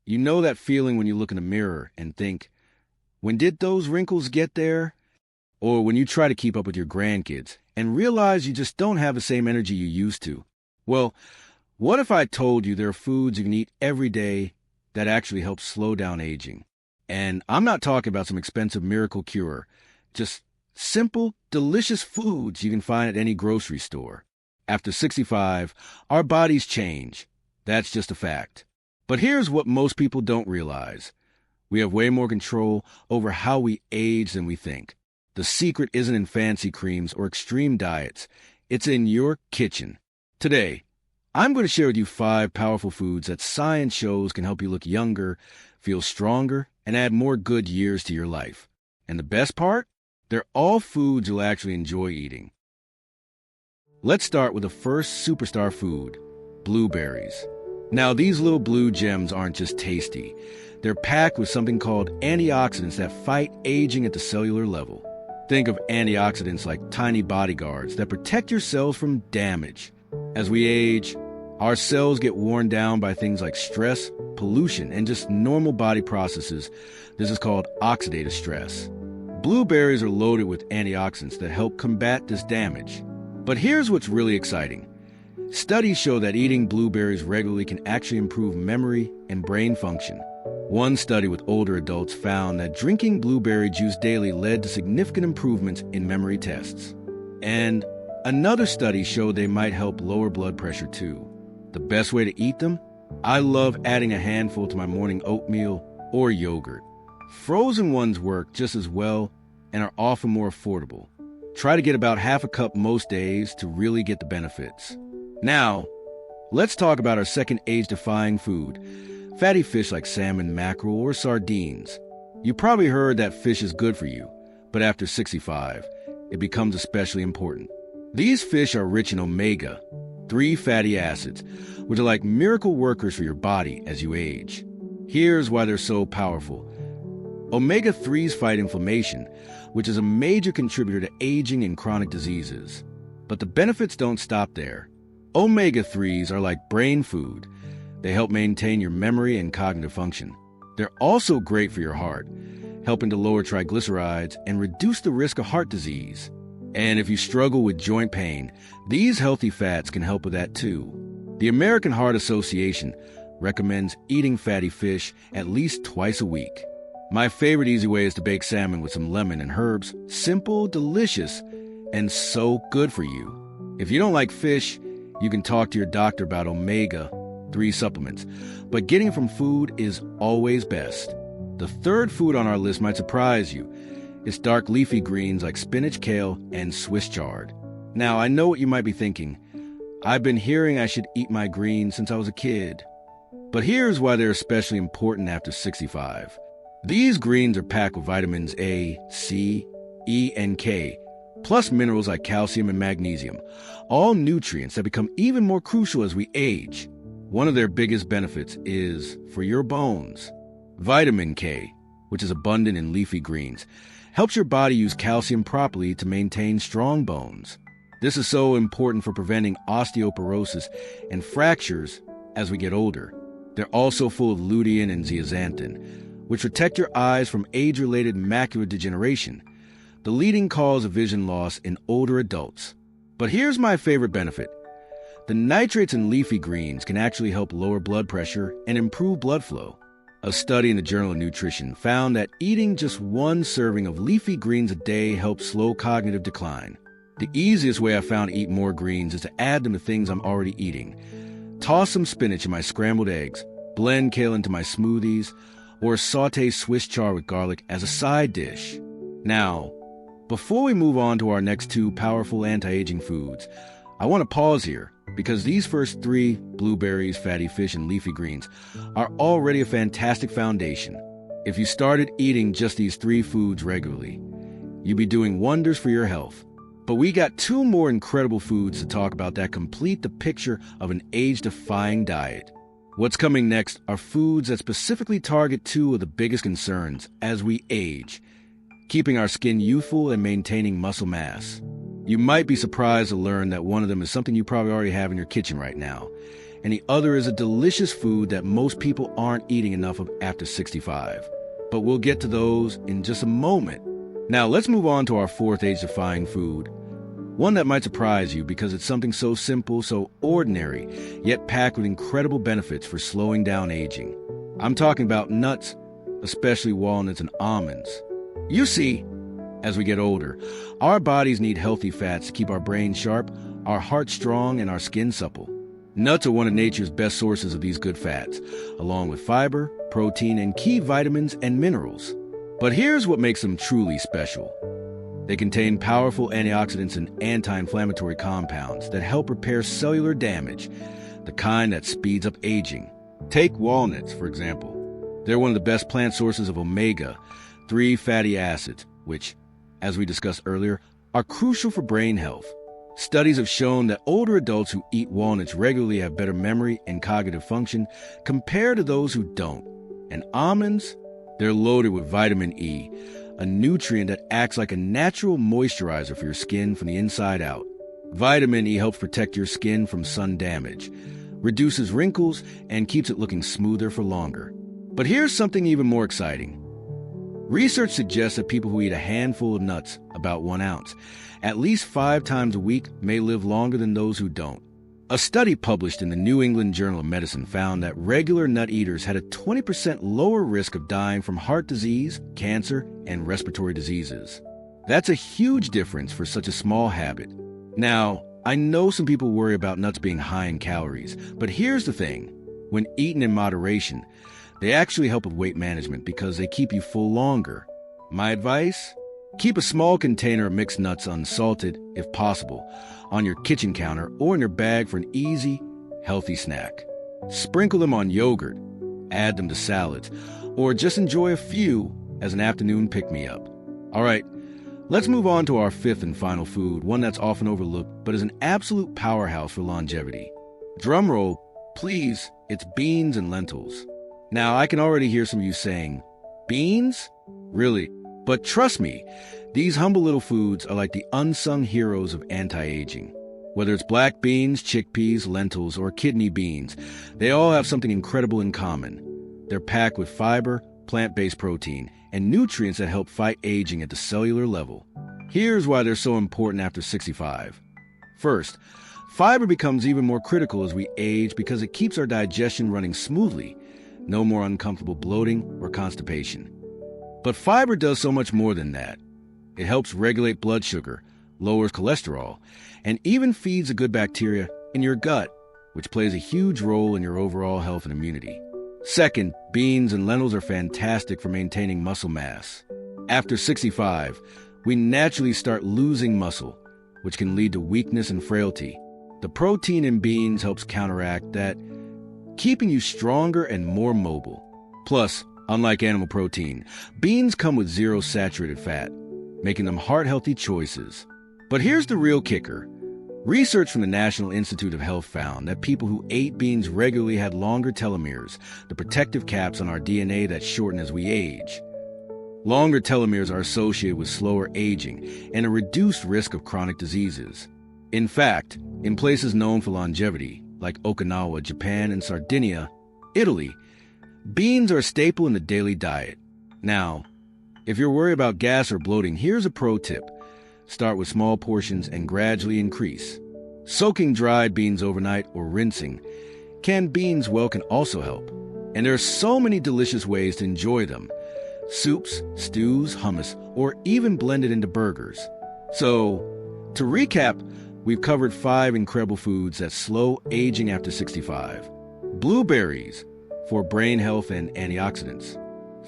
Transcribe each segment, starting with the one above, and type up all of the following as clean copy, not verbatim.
You know that feeling when you look in the mirror and think, when did those wrinkles get there? Or when you try to keep up with your grandkids and realize you just don't have the same energy you used to. Well, what if I told you there are foods you can eat every day that actually help slow down aging? And I'm not talking about some expensive miracle cure, just simple, delicious foods you can find at any grocery store. After 65, our bodies change. That's just a fact. But here's what most people don't realize. We have way more control over how we age than we think. The secret isn't in fancy creams or extreme diets. It's in your kitchen. Today, I'm going to share with you 5 powerful foods that science shows can help you look younger, feel stronger, and add more good years to your life. And the best part? They're all foods you'll actually enjoy eating. Let's start with the first superstar food, blueberries. Now, these little blue gems aren't just tasty. They're packed with something called antioxidants that fight aging at the cellular level. Think of antioxidants like tiny bodyguards that protect your cells from damage. As we age, our cells get worn down by things like stress, pollution, and just normal body processes. This is called oxidative stress. Blueberries are loaded with antioxidants that help combat this damage. But here's what's really exciting. Studies show that eating blueberries regularly can actually improve memory and brain function. One study with older adults found that drinking blueberry juice daily led to significant improvements in memory tests. And another study showed they might help lower blood pressure too. The best way to eat them? I love adding a handful to my morning oatmeal or yogurt. Frozen ones work just as well and are often more affordable. Try to get about half a cup most days to really get the benefits. Now, let's talk about our second age-defying food, fatty fish like salmon, mackerel, or sardines. You probably heard that fish is good for you, but after 65, it becomes especially important. These fish are rich in omega-3 fatty acids, which are like miracle workers for your body as you age. Here's why they're so powerful. Omega-3s fight inflammation, which is a major contributor to aging and chronic diseases. But the benefits don't stop there. Omega-3s are like brain food. They help maintain your memory and cognitive function. They're also great for your heart, helping to lower triglycerides and reduce the risk of heart disease. And if you struggle with joint pain, these healthy fats can help with that too. The American Heart Association recommends eating fatty fish at least twice a week. My favorite easy way is to bake salmon with some lemon and herbs. Simple, delicious, and so good for you. If you don't like fish, you can talk to your doctor about omega-3 supplements, but getting it from food is always best. The third food on our list might surprise you. It's dark leafy greens like spinach, kale, and Swiss chard. Now, I know what you might be thinking. I've been hearing I should eat my greens since I was a kid. But here's why they're especially important after 65. These greens are packed with vitamins A, C, E, and K, plus minerals like calcium and magnesium, all nutrients that become even more crucial as we age. One of their biggest benefits is for your bones. Vitamin K, which is abundant in leafy greens, helps your body use calcium properly to maintain strong bones. This is so important for preventing osteoporosis and fractures as we get older. They're also full of lutein and zeaxanthin, which protect your eyes from age-related macular degeneration, the leading cause of vision loss in older adults. But here's my favorite benefit. The nitrates in leafy greens can actually help lower blood pressure and improve blood flow. A study in the Journal of Nutrition found that eating just one serving of leafy greens a day helps slow cognitive decline. The easiest way I found to eat more greens is to add them to things I'm already eating. Toss some spinach in my scrambled eggs, blend kale into my smoothies, or saute Swiss chard with garlic as a side dish. Now, before we move on to our next 2 powerful anti-aging foods, I want to pause here because these first 3, blueberries, fatty fish, and leafy greens, are already a fantastic foundation. If you started eating just these 3 foods regularly, you'd be doing wonders for your health. But we got 2 more incredible foods to talk about that complete the picture of an age-defying diet. What's coming next are foods that specifically target 2 of the biggest concerns as we age, keeping our skin youthful and maintaining muscle mass. You might be surprised to learn that one of them is something you probably already have in your kitchen right now, and the other is a delicious food that most people aren't eating enough of after 65. But we'll get to those in just a moment. Now let's move on to our fourth age-defying food. One that might surprise you because it's something so simple, so ordinary, yet packed with incredible benefits for slowing down aging. I'm talking about nuts, especially walnuts and almonds. You see, as we get older, our bodies need healthy fats to keep our brain sharp, our heart strong, and our skin supple. Nuts are one of nature's best sources of these good fats, along with fiber, protein, and key vitamins and minerals. But here's what makes them truly special. They contain powerful antioxidants and anti-inflammatory compounds that help repair cellular damage, the kind that speeds up aging. Take walnuts, for example. They're one of the best plant sources of omega-3 fatty acids, which, as we discussed earlier, are crucial for brain health. Studies have shown that older adults who eat walnuts regularly have better memory and cognitive function compared to those who don't. And almonds? They're loaded with vitamin E, a nutrient that acts like a natural moisturizer for your skin from the inside out. Vitamin E helps protect your skin from sun damage, reduces wrinkles, and keeps it looking smoother for longer. But here's something even more exciting. Research suggests that people who eat a handful of nuts, about 1 ounce, at least 5 times a week may live longer than those who don't. A study published in the New England Journal of Medicine found that regular nut eaters had a 20% lower risk of dying from heart disease, cancer, and respiratory diseases. That's a huge difference for such a small habit. Now, I know some people worry about nuts being high in calories, but here's the thing. When eaten in moderation, they actually help with weight management because they keep you full longer. My advice? Keep a small container of mixed nuts unsalted, if possible, on your kitchen counter or in your bag for an easy, healthy snack. Sprinkle them on yogurt, add them to salads, or just enjoy a few as an afternoon pick-me-up. All right, let's move on to our fifth and final food, one that's often overlooked but is an absolute powerhouse for longevity. Drumroll, please, it's beans and lentils. Now, I can already hear some of you saying, beans? Really? But trust me, these humble little foods are like the unsung heroes of anti-aging. Whether it's black beans, chickpeas, lentils, or kidney beans, they all have something incredible in common. They're packed with fiber, plant-based protein, and nutrients that help fight aging at the cellular level. Here's why they're so important after 65. First, fiber becomes even more critical as we age because it keeps our digestion running smoothly. No more uncomfortable bloating or constipation. But fiber does so much more than that. It helps regulate blood sugar, lowers cholesterol, and even feeds the good bacteria in your gut, which plays a huge role in your overall health and immunity. Second, beans and lentils are fantastic for maintaining muscle mass. After 65, we naturally start losing muscle, which can lead to weakness and frailty. The protein in beans helps counteract that, keeping you stronger and more mobile. Plus, unlike animal protein, beans come with zero saturated fat, making them heart-healthy choices. But here's the real kicker. Research from the National Institute of Health found that people who ate beans regularly had longer telomeres, the protective caps on our DNA that shorten as we age. Longer telomeres are associated with slower aging and a reduced risk of chronic diseases. In fact, in places known for longevity, like Okinawa, Japan, and Sardinia, Italy, beans are a staple in the daily diet. Now, if you're worried about gas or bloating, here's a pro tip. Start with small portions and gradually increase. Soaking dried beans overnight or rinsing canned beans well can also help. And there are so many delicious ways to enjoy them. Soups, stews, hummus, or even blended into burgers. So, to recap, we've covered 5 incredible foods that slow aging after 65. Blueberries, for brain health and antioxidants.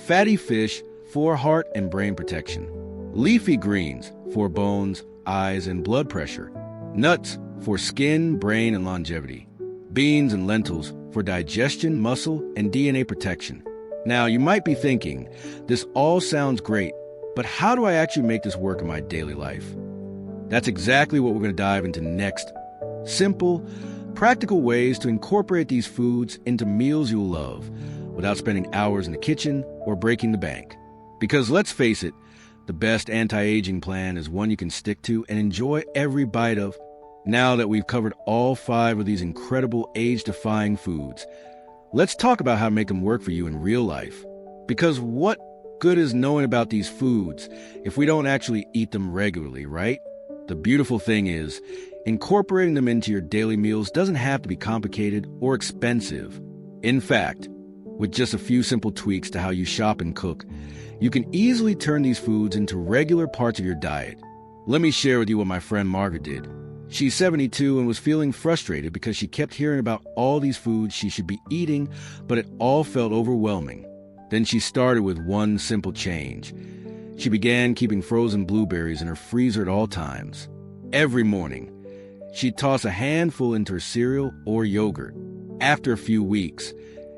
Fatty fish, for heart and brain protection. Leafy greens, for bones, eyes, and blood pressure. Nuts, for skin, brain, and longevity. Beans and lentils, for digestion, muscle, and DNA protection. Now, you might be thinking, this all sounds great, but how do I actually make this work in my daily life? That's exactly what we're going to dive into next. Simple, practical ways to incorporate these foods into meals you'll love without spending hours in the kitchen or breaking the bank. Because let's face it, the best anti-aging plan is one you can stick to and enjoy every bite of. Now that we've covered all 5 of these incredible age-defying foods, let's talk about how to make them work for you in real life. Because what good is knowing about these foods if we don't actually eat them regularly, right? The beautiful thing is, incorporating them into your daily meals doesn't have to be complicated or expensive. In fact, with just a few simple tweaks to how you shop and cook, you can easily turn these foods into regular parts of your diet. Let me share with you what my friend Margaret did. She's 72 and was feeling frustrated because she kept hearing about all these foods she should be eating, but it all felt overwhelming. Then she started with one simple change. She began keeping frozen blueberries in her freezer at all times. Every morning, she'd toss a handful into her cereal or yogurt. After a few weeks,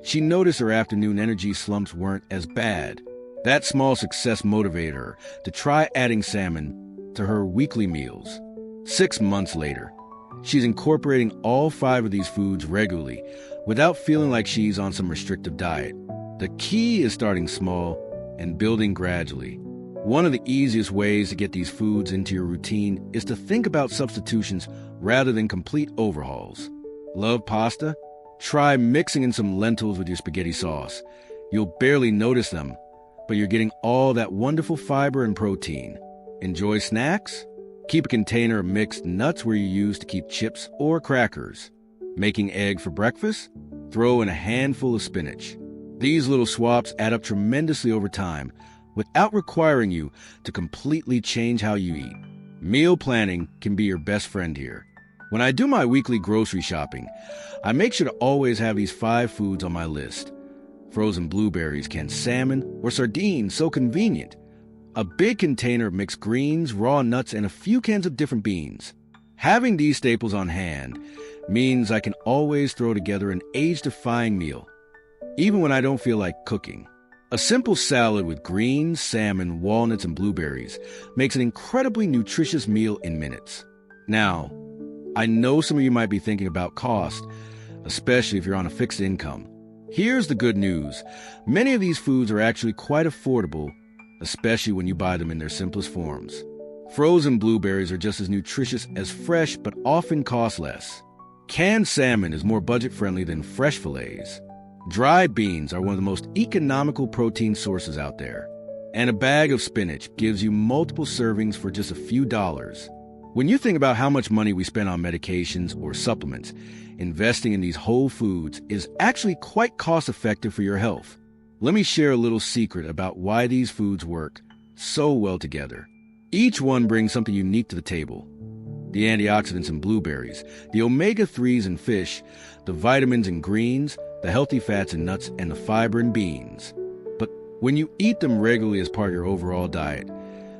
she noticed her afternoon energy slumps weren't as bad. That small success motivated her to try adding salmon to her weekly meals. 6 months later, she's incorporating all 5 of these foods regularly without feeling like she's on some restrictive diet. The key is starting small and building gradually. One of the easiest ways to get these foods into your routine is to think about substitutions rather than complete overhauls. Love pasta? Try mixing in some lentils with your spaghetti sauce. You'll barely notice them, but you're getting all that wonderful fiber and protein. Enjoy snacks? Keep a container of mixed nuts where you use to keep chips or crackers. Making egg for breakfast? Throw in a handful of spinach. These little swaps add up tremendously over time without requiring you to completely change how you eat. Meal planning can be your best friend here. When I do my weekly grocery shopping, I make sure to always have these 5 foods on my list. Frozen blueberries, canned salmon, or sardines, so convenient. A big container of mixed greens, raw nuts, and a few cans of different beans. Having these staples on hand means I can always throw together an age-defying meal, even when I don't feel like cooking. A simple salad with greens, salmon, walnuts, and blueberries makes an incredibly nutritious meal in minutes. Now, I know some of you might be thinking about cost, especially if you're on a fixed income. Here's the good news. Many of these foods are actually quite affordable, especially when you buy them in their simplest forms. Frozen blueberries are just as nutritious as fresh, but often cost less. Canned salmon is more budget-friendly than fresh fillets. Dried beans are one of the most economical protein sources out there. And a bag of spinach gives you multiple servings for just a few dollars. When you think about how much money we spend on medications or supplements, investing in these whole foods is actually quite cost-effective for your health. Let me share a little secret about why these foods work so well together. Each one brings something unique to the table. The antioxidants in blueberries, the omega-3s in fish, the vitamins in greens, the healthy fats in nuts, and the fiber in beans. But when you eat them regularly as part of your overall diet,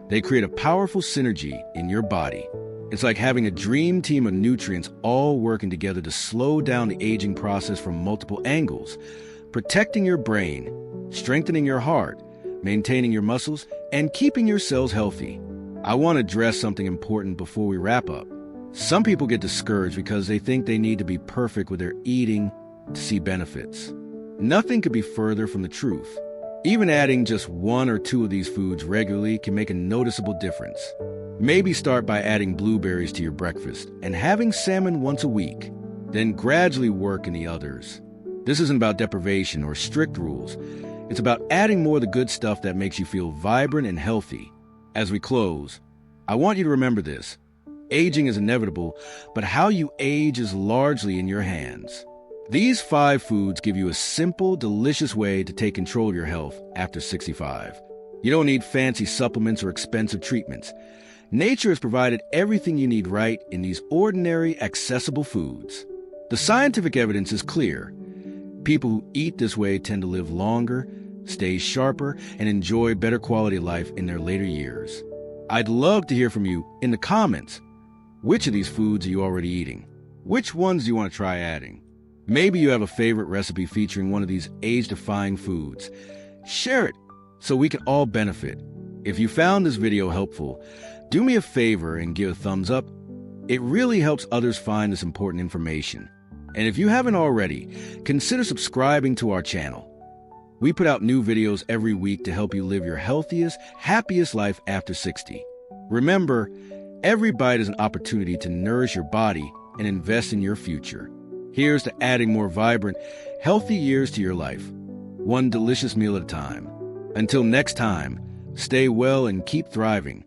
they create a powerful synergy in your body. It's like having a dream team of nutrients all working together to slow down the aging process from multiple angles, protecting your brain, strengthening your heart, maintaining your muscles, and keeping your cells healthy. I want to address something important before we wrap up. Some people get discouraged because they think they need to be perfect with their eating to see benefits. Nothing could be further from the truth. Even adding just 1 or 2 of these foods regularly can make a noticeable difference. Maybe start by adding blueberries to your breakfast and having salmon once a week, then gradually work in the others. This isn't about deprivation or strict rules. It's about adding more of the good stuff that makes you feel vibrant and healthy. As we close, I want you to remember this. Aging is inevitable, but how you age is largely in your hands. These 5 foods give you a simple, delicious way to take control of your health after 65. You don't need fancy supplements or expensive treatments. Nature has provided everything you need right in these ordinary, accessible foods. The scientific evidence is clear. People who eat this way tend to live longer, stay sharper, and enjoy better quality of life in their later years. I'd love to hear from you in the comments. Which of these foods are you already eating? Which ones do you want to try adding? Maybe you have a favorite recipe featuring one of these age-defying foods. Share it so we can all benefit. If you found this video helpful, do me a favor and give a thumbs up. It really helps others find this important information. And if you haven't already, consider subscribing to our channel. We put out new videos every week to help you live your healthiest, happiest life after 60. Remember, Every bite is an opportunity to nourish your body and invest in your future. Here's to adding more vibrant, healthy years to your life, one delicious meal at a time. Until next time, stay well and keep thriving.